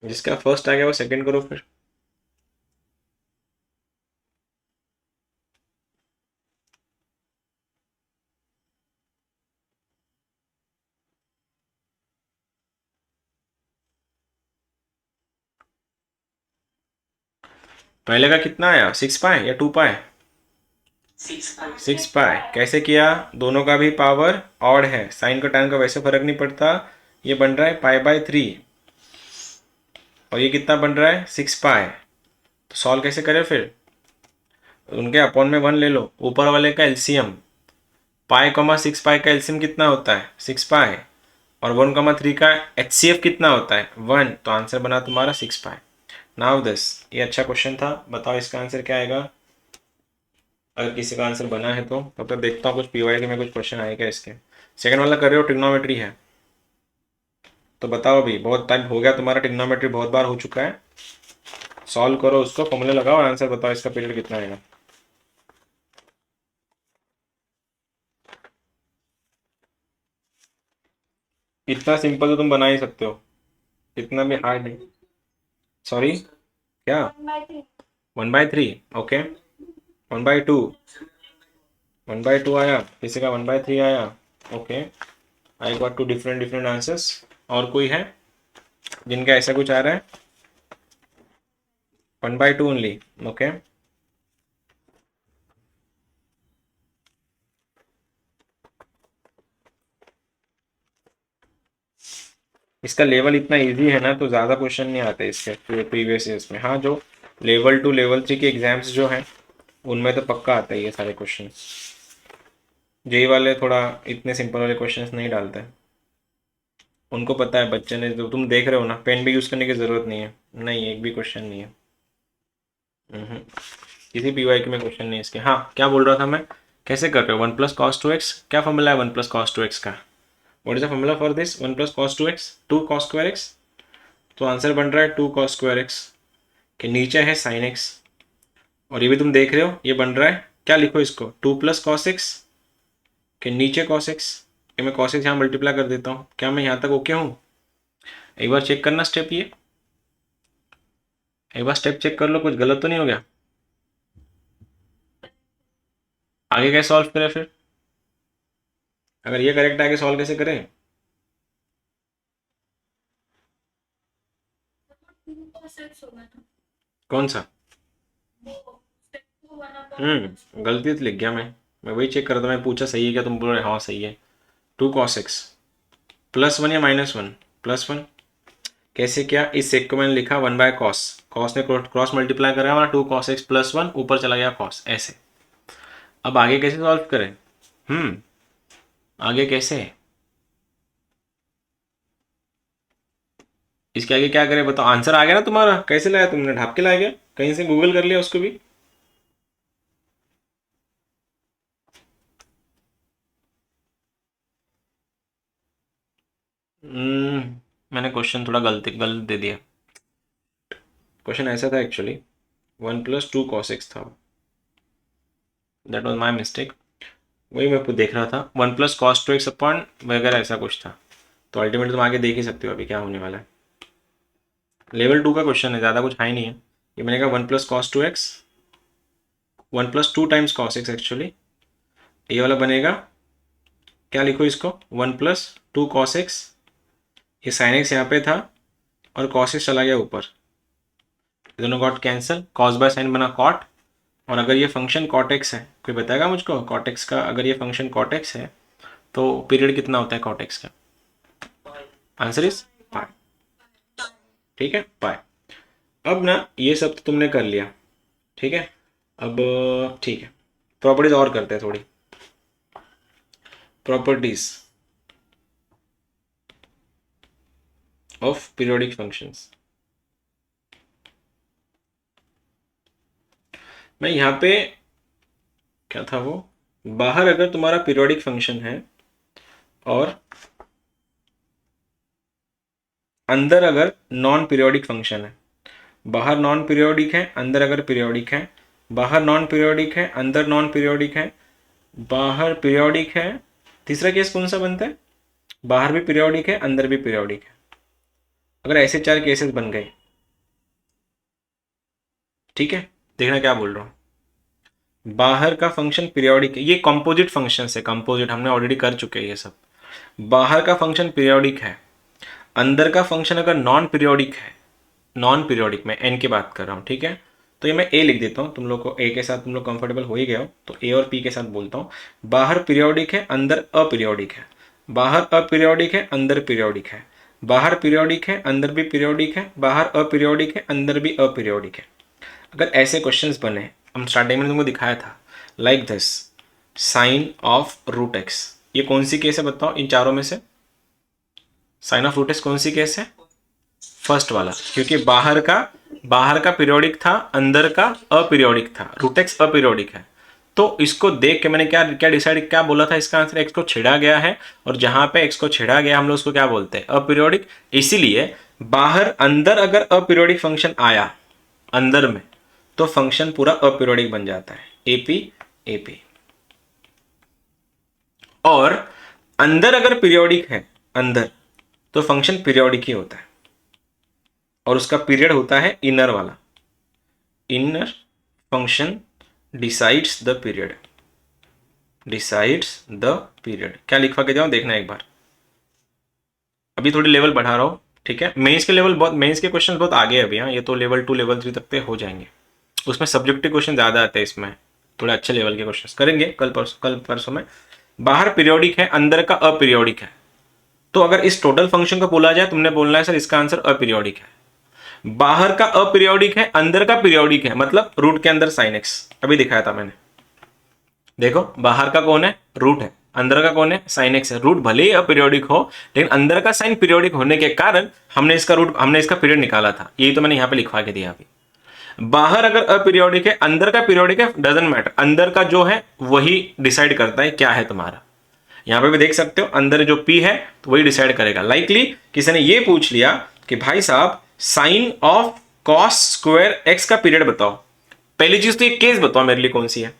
जिसका फर्स्ट आ गया वो सेकंड करो फिर। पहले का कितना आया, 6 पाई या 2 पाई? 6 पाई। कैसे किया? दोनों का भी पावर ऑड है, साइन का टाइम का वैसे फर्क नहीं पड़ता। ये बन रहा है पाई/3 और ये कितना बन रहा है, 6 पाई। तो सॉल्व कैसे करें फिर? उनके अपॉन में 1 ले लो, ऊपर वाले का एलसीएम। पाई/6 पाई का एलसीएम कितना होता है, 6 पाई। और 1/3 का एचसीएफ कितना होता है, 1। तो आंसर बना तुम्हारा 6 पाई। नाउ दिस, ये अच्छा क्वेश्चन था। बताओ इसका आंसर क्या आएगा? अगर किसी का आंसर बना है तो तब तक देखता हूँ कुछ पीवाई के में कुछ क्वेश्चन आएगा इसके। सेकंड वाला कर रहे हो, ट्रिग्नोमेट्री है। तो बताओ अभी, बहुत टाइम हो गया तुम्हारा, ट्रिग्नोमेट्री बहुत बार हो चुका है। सॉल्व करो उसको, फॉर्मूला लगाओ और आंसर बताओ इसका पीरियड कितना आएगा। इतना सिंपल तो तुम बना ही सकते हो, इतना भी हार्ड नहीं। सॉरी, क्या? 1/3, ओके। 1/2, 1/2 आया, किसी का 1/3 आया, okay. I got 2 different different answers. और कोई है जिनका ऐसा कुछ आ रहा है? 1/2 ओनली, ओके। इसका लेवल इतना इजी है ना, तो ज़्यादा क्वेश्चन नहीं आते इसके प्रीवियस ईयर्स में। हाँ, जो लेवल 2 लेवल 3 के एग्जाम्स जो हैं उनमें तो पक्का आता है ये सारे क्वेश्चन। जेई वाले थोड़ा इतने सिंपल वाले क्वेश्चंस नहीं डालते, उनको पता है बच्चे ने, जो तुम देख रहे हो ना, पेन भी यूज़ करने की ज़रूरत नहीं है। नहीं, एक भी क्वेश्चन नहीं है। हम्म, किसी पीवाई में क्वेश्चन नहीं है इसके। हाँ, क्या बोल रहा था मैं, कैसे कर रहे हो? 1+cos2x, क्या फॉर्मूला है 1+cos2x का? What is the formula for this 1+cos2x? 2cos2x। तो आंसर बन रहा है 2cos2x के नीचे है sin x। और ये भी तुम देख रहे हो, ये बन रहा है, क्या लिखो इसको, 2+cos x के नीचे cos x। ये मैं cos x यहाँ मल्टीप्लाई कर देता हूँ। क्या मैं यहाँ तक ओके हूँ? एक बार चेक करना स्टेप, ये एक बार स्टेप चेक कर लो, कुछ गलत तो नहीं हो गया? आगे कैसे सॉल्व करें फिर? अगर ये करेक्ट है, आगे सॉल्व कैसे करें? कौन सा? गलती तो लिख गया मैं वही चेक कर रहा था, मैं पूछा सही है क्या, तुम बोल रहे हाँ सही है। 2cos x +1 या -1? +1। कैसे किया? इस सेक को मैंने लिखा 1/cos, cos ने क्रॉस मल्टीप्लाई करा हमारा, 2cos x +1 ऊपर चला गया cos, ऐसे। अब आगे कैसे सॉल्व करें? आगे कैसे? इसके आगे क्या करें बताओ? आंसर आ गया ना तुम्हारा, कैसे लाया तुमने, ढाप के लाया गया कहीं से, गूगल कर लिया उसको भी? मैंने क्वेश्चन थोड़ा गलत दे दिया। क्वेश्चन ऐसा था एक्चुअली, 1+2cos x था, दैट वॉज माई मिस्टेक। वही मैं देख रहा था, 1+cos2x अपॉन वगैरह ऐसा कुछ था। तो अल्टीमेटली तुम आगे देख ही सकते हो अभी क्या होने वाला है। लेवल 2 का क्वेश्चन है, ज़्यादा कुछ हाई नहीं है। ये मैंने कहा 1+cos2x, 1+2 times cos x actually. ये वाला बनेगा, क्या लिखो इसको, 1+2 cos x। ये sin x यहाँ पे था और cos x चला गया ऊपर, ये दोनों got cancel, cos by sine बना cot। और अगर ये फंक्शन cot x है, कोई बताएगा मुझको cot x का, अगर ये फंक्शन cot x है तो पीरियड कितना होता है cot x का? Answer is pi. ठीक है, पाई। अब ना ये सब तो तुमने कर लिया, ठीक है। अब ठीक है, प्रॉपर्टीज और करते हैं थोड़ी। Properties of periodic functions. मैं यहाँ पे, क्या था वो, बाहर अगर तुम्हारा पीरियोडिक फंक्शन है और अंदर अगर नॉन पीरियोडिक फंक्शन है, बाहर नॉन पीरियोडिक है, अंदर अगर पीरियोडिक है, बाहर नॉन पीरियोडिक है, अंदर नॉन पीरियोडिक है, बाहर पीरियोडिक है, तीसरा केस कौन सा बनता है, बाहर भी पीरियोडिक है, अंदर भी पीरियोडिक है। अगर ऐसे 4 केसेस बन गए, ठीक है, देखना क्या बोल रहा हूं। बाहर का फंक्शन पीरियोडिक है, ये कंपोजिट फंक्शन है, कंपोजिट हमने ऑलरेडी कर चुके हैं ये सब। बाहर का फंक्शन पीरियोडिक है, अंदर का फंक्शन अगर नॉन पीरियोडिक है, नॉन पीरियोडिक में एन की बात कर रहा हूँ, ठीक है, तो ये मैं ए लिख देता हूँ, तुम लोग को ए के साथ तुम लोग कंफर्टेबल हो ही गए हो, तो ए और पी के साथ बोलता हूँ। बाहर पीरियोडिक है, अंदर अपीरियोडिक है, बाहर अपीरियोडिक है, अंदर पीरियोडिक है, बाहर पीरियोडिक है, अंदर भी पीरियोडिक है, बाहर अपीरियोडिक है, अंदर भी अपीरियोडिक है। अगर ऐसे क्वेश्चंस बने, हम स्टार्टिंग में तुमको दिखाया था, like this sine of root x, ये कौन सी केस है बताओ इन चारों में से? साइन ऑफ रूट एक्स कौन सी केस है? फर्स्ट वाला, क्योंकि बाहर का पीरियोडिक था, अंदर का अपीरियोडिक था, रूट एक्स अपीरियोडिक है। तो इसको देख के मैंने क्या क्या डिसाइड क्या बोला था, इसका आंसर एक्स को छेड़ा गया है, और जहां पे एक्स को छेड़ा गया हम लोग उसको क्या बोलते हैं? अपीरियोडिक। इसीलिए बाहर अंदर अगर अपीरियोडिक फंक्शन आया अंदर में, तो फंक्शन पूरा अपीरियोडिक बन जाता है, एपी एपी। और अंदर अगर पीरियोडिक है अंदर, तो फंक्शन पीरियोडिक ही होता है, और उसका पीरियड होता है इनर वाला। Inner function decides the period, decides the period. क्या लिखवा के जाऊं, देखना एक बार। अभी थोड़ी लेवल बढ़ा रहा हूँ, ठीक है। मेंस के लेवल बहुत, मेंस के क्वेश्चन बहुत आगे है अभी, हाँ, ये तो लेवल 2 लेवल 3 तक पे हो जाएंगे। उसमें सब्जेक्टिव क्वेश्चन ज़्यादा आते हैं, इसमें थोड़े अच्छे लेवल के क्वेश्चन करेंगे कल परसों में। बाहर पीरियोडिक है, अंदर का अपीरियोडिक है, तो अगर इस टोटल फंक्शन को बोला जाए, तुमने बोलना है सर इसका आंसर अपीरियोडिक है। बाहर का अपीरियोडिक है, अंदर का पीरियोडिक है, मतलब रूट के अंदर साइन एक्स, अभी दिखाया था मैंने। देखो बाहर का कौन है? रूट है, अंदर का कौन है? साइन एक्स है। रूट भले ही अपीरियोडिक हो, लेकिन अंदर का साइन पीरियोडिक होने के कारण हमने इसका पीरियड निकाला था, यही तो मैंने यहां पे लिखवा के दिया अभी। बाहर अगर अपीरियोडिक है, अंदर का पीरियोडिक है, डजंट मैटर, अंदर का जो है वही डिसाइड करता है क्या है तुम्हारा। यहां पे भी देख सकते हो, अंदर जो पी है तो वही डिसाइड करेगा। लाइकली किसी ने ये पूछ लिया कि भाई साहब sine of cos square x का पीरियड बताओ, पहली चीज तो ये केस बताओ मेरे लिए कौन सी है,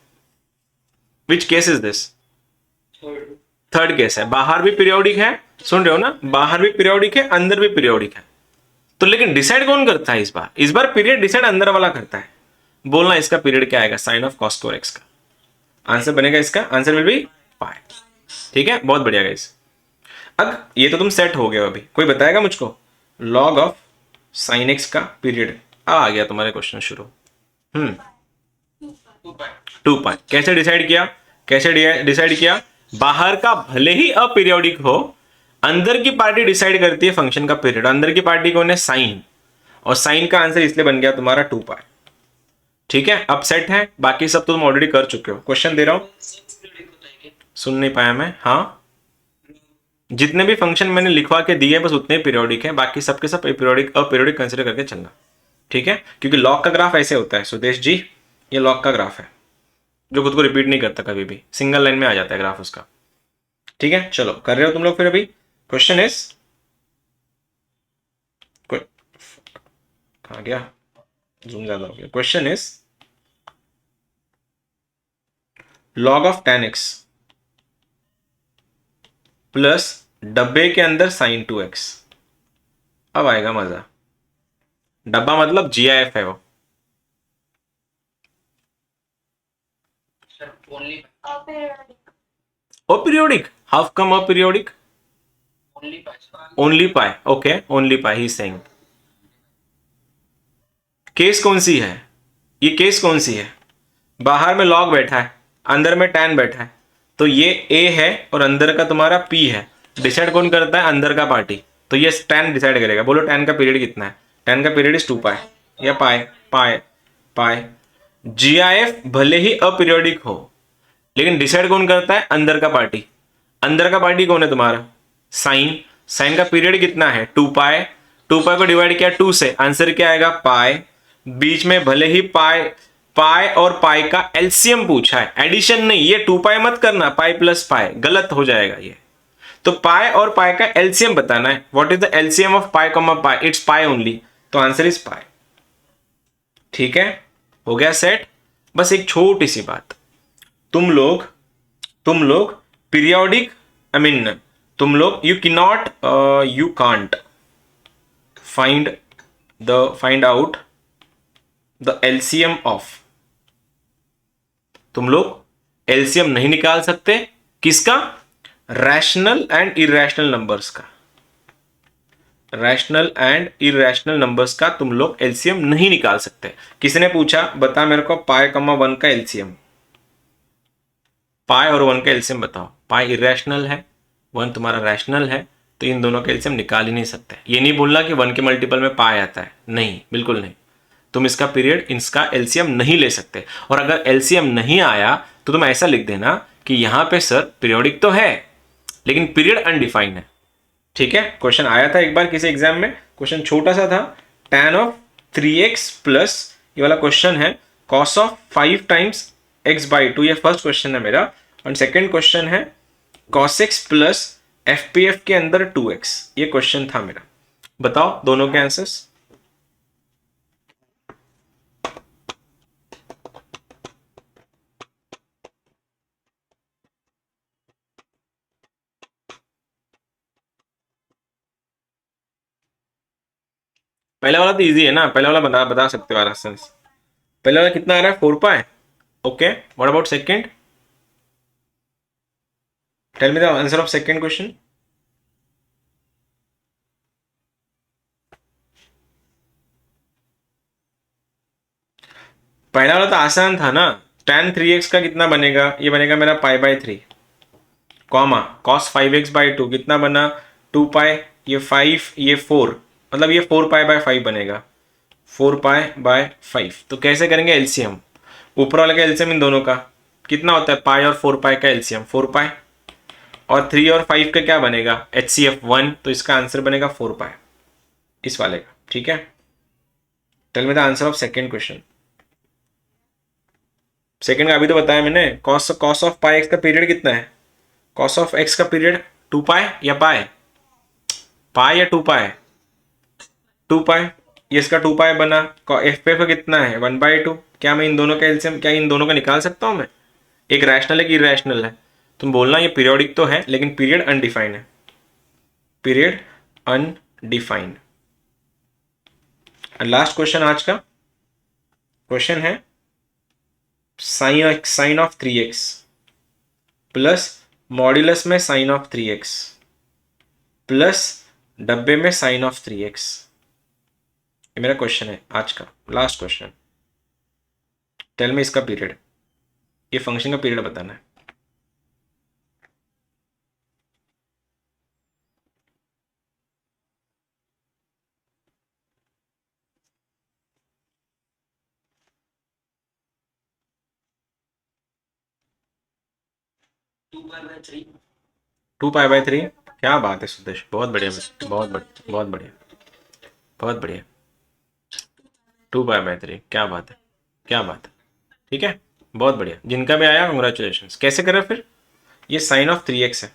which case is this? Third case है, बाहर भी पीरियोडिक है, सुन रहे हो ना, बाहर भी पीरियोडिक है, अंदर भी पीरियोडिक है। तो लेकिन डिसाइड कौन करता है इस बार पीरियड डिसाइड अंदर वाला करता है। बोलना इसका पीरियड क्या आएगा, sine of cos square x का आंसर बनेगा, इसका आंसर विल बी पाई। ठीक है, बहुत बढ़िया गाइस। अब ये तो तुम सेट हो गए हो, अभी कोई बताएगा मुझको लॉग ऑफ साइन एक्स का पीरियड? आ गया तुम्हारे क्वेश्चन शुरू। 2 पाई कैसे डिसाइड किया? बाहर का भले ही अपीरियोडिक हो, अंदर की पार्टी डिसाइड करती है फंक्शन का पीरियड। अंदर की पार्टी कौन है? साइन, और साइन का आंसर इसलिए बन गया तुम्हारा 2 पाई। ठीक है, अब सेट है, बाकी सब तो तुम ऑलरेडी कर चुके हो। क्वेश्चन दे रहा हूं, सुन नहीं पाया मैं? हाँ, जितने भी फंक्शन मैंने लिखवा के दिए बस उतने पीरियोडिक है, बाकी सबके सब अपीरियोडिक कंसिडर करके चलना। ठीक है, क्योंकि लॉग का ग्राफ ऐसे होता है सुदेश जी, ये लॉग का ग्राफ है जो खुद को रिपीट नहीं करता, कभी भी सिंगल लाइन में आ जाता है ग्राफ उसका। ठीक है, चलो कर रहे हो तुम लोग फिर? अभी क्वेश्चन इज, कहां गया, जूम ज्यादा हो गया। Question is log of tan x plus डब्बे के अंदर sin 2x। अब आएगा मजा। डब्बा मतलब GIF है वो। Aperiodic, how come aperiodic? Only pi, okay, only pi he saying. Case कौन सी है? ये केस कौन सी है? बाहर में लॉग बैठा है, अंदर में tan बैठा है, तो ये a है और अंदर का तुम्हारा p है। डिसाइड कौन करता है? अंदर का पार्टी, तो ये tan डिसाइड करेगा। बोलो tan का पीरियड कितना है? tan का पीरियड इज 2 पाई या पाई पाई पाई। GIF भले ही अपीरियोडिक हो, लेकिन डिसाइड कौन करता है? अंदर का पार्टी। अंदर का पार्टी कौन है तुम्हारा? साइन। साइन का पीरियड कितना है? 2 पाई। 2 पाई को डिवाइड किया 2 से, आंसर क्या आएगा? पाई। बीच में भले ही पाई और पाई का एलसीएम पूछा है, एडिशन नहीं। ये 2 पाई मत करना, पाई प्लस पाई गलत हो जाएगा ये। तो पाई और पाई का एलसीएम बताना है। What is the LCM of pi comma pi? It's pi only, तो आंसर इज पाई। ठीक है, हो गया सेट। बस एक छोटी सी बात, तुम लोग पीरियोडिक, आई मीन तुम लोग you can't find out the LCM of, तुम लोग एलसीएम नहीं निकाल सकते किसका? रैशनल एंड इरेशनल नंबर्स का। रैशनल एंड इरेशनल नंबर्स का तुम लोग एलसीएम नहीं निकाल सकते। किसने पूछा? बता मेरे को पाई कमा 1 का एलसीएम। पाई और 1 का एलसीएम बताओ। पाई इरेशनल है, 1 तुम्हारा रैशनल है, तो इन दोनों का एलसीएम निकाल ही नहीं सकते। ये नहीं बोलना कि 1 के मल्टीपल में पाई आता है, नहीं, बिल्कुल नहीं। तुम इसका पीरियड, इसका एलसीएम नहीं ले सकते। और अगर एलसीएम नहीं आया तो तुम ऐसा लिख देना कि यहां पे सर पीरियोडिक तो है लेकिन पीरियड अनडिफाइंड है। ठीक है, क्वेश्चन आया था एक बार किसी एग्जाम में, क्वेश्चन छोटा सा था, tan ऑफ 3x प्लस, ये वाला क्वेश्चन है, cos ऑफ 5 टाइम्स x/2, ये फर्स्ट क्वेश्चन है मेरा। और सेकंड क्वेश्चन है cos x प्लस FPF के अंदर 2x, ये क्वेश्चन था मेरा। बताओ दोनों के आंसर्स। पहला वाला तो इजी है ना, पहला वाला बता सकते हो आराम से। पहला वाला कितना आ रहा है? 4 pi. Okay, what about second? Tell me the answer of second question. पहला वाला तो आसान था ना, tan 3x का कितना बनेगा? ये बनेगा मेरा π/3, कॉमा cos 5x/2 कितना बना? 2 पाई, ये 5, ये 4, मतलब ये 4 π/5 बनेगा, 4 π/5। तो कैसे करेंगे एलसीएम? ऊपर वाले का एलसीएम इन दोनों का कितना होता है? पाई और 4 पाई का एलसीएम 4 पाई, और 3 और 5 का क्या बनेगा? HCF 1, तो इसका आंसर बनेगा 4 पाई इस वाले का। ठीक है, tell me the answer of second question. Second का अभी तो बताया मैंने, cos ऑफ पाई एक्स का पीरियड कितना है? cos ऑफ x का पीरियड 2 पाई या पाई? पाई या 2 पाई? 2 पाई, ये इसका 2 पाई बना। FPF का कितना है? 1/2। क्या मैं इन दोनों का एलसीएम, क्या इन दोनों का निकाल सकता हूं मैं? एक रैशनल है कि इरेशनल है? तुम बोलना ये पीरियोडिक तो है लेकिन पीरियड अनडिफाइंड है, पीरियड अनडिफाइंड। लास्ट क्वेश्चन आज का क्वेश्चन है sine of 3x plus modulus में साइन ऑफ 3x प्लस डब्बे में साइन ऑफ 3x। ये मेरा क्वेश्चन है आज का, लास्ट क्वेश्चन। टेल मी इसका पीरियड, ये फंक्शन का पीरियड बताना है। टू पाई बाई थ्री, क्या बात है सुदेश, बहुत बढ़िया, बहुत बढ़िया, बहुत बढ़िया, बहुत बढ़िया। 2 पाई बाई 3, क्या बात है, क्या बात है। ठीक है, बहुत बढ़िया, जिनका भी आया कंग्रेचुलेशन। कैसे करें फिर? ये साइन ऑफ 3x है,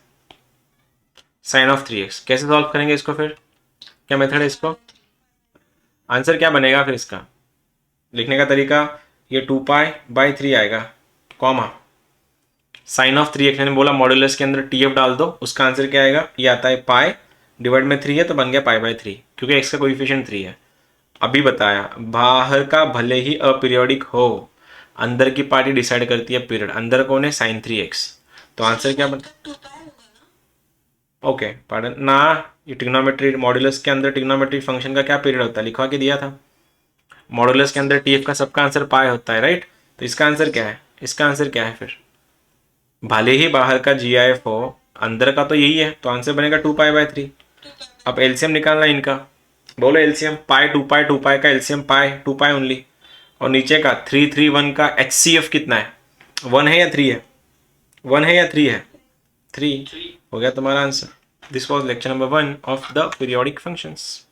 साइन ऑफ 3x कैसे सॉल्व करेंगे इसको फिर? क्या मेथड है इसको? आंसर क्या बनेगा फिर इसका लिखने का तरीका? ये 2 पाई बाई 3 आएगा, कॉमा साइन ऑफ 3x, मैंने बोला मॉड्यूलस के अंदर TF डाल दो, उसका आंसर क्या आएगा? ये आता है पाई डिवाइड में 3 है तो बन गया π/3, क्योंकि x का कोएफिशिएंट 3 है। अभी बताया, बाहर का भले ही अपीरियोडिक हो, अंदर की पार्टी डिसाइड करती है पीरियड। अंदर कौन है? sin 3x। तो आंसर क्या बन, ओके पार्डन ना, ये ट्रिग्नोमेट्री मॉड्यूलस के अंदर ट्रिग्नोमेट्री फंक्शन का क्या पीरियड होता है? लिखवा के दिया था, मॉड्यूलस के अंदर TF का सबका आंसर पाई होता है, राइट? तो इसका आंसर क्या है? इसका आंसर क्या है फिर? भले ही बाहर का GIF हो, अंदर का तो यही है, तो आंसर बनेगा 2 पाई बाई 3। अब एलसीएम निकालना इनका, बोलो एलसीएम। पाई 2 पाई, 2 पाई का एलसीएम पाई 2 पाई ओनली, और नीचे का 3 3 1 का HCF कितना है? 1 है या 3 है? 1 है या 3 है? 3 हो गया तुम्हारा answer. This was lecture number 1 of the periodic functions.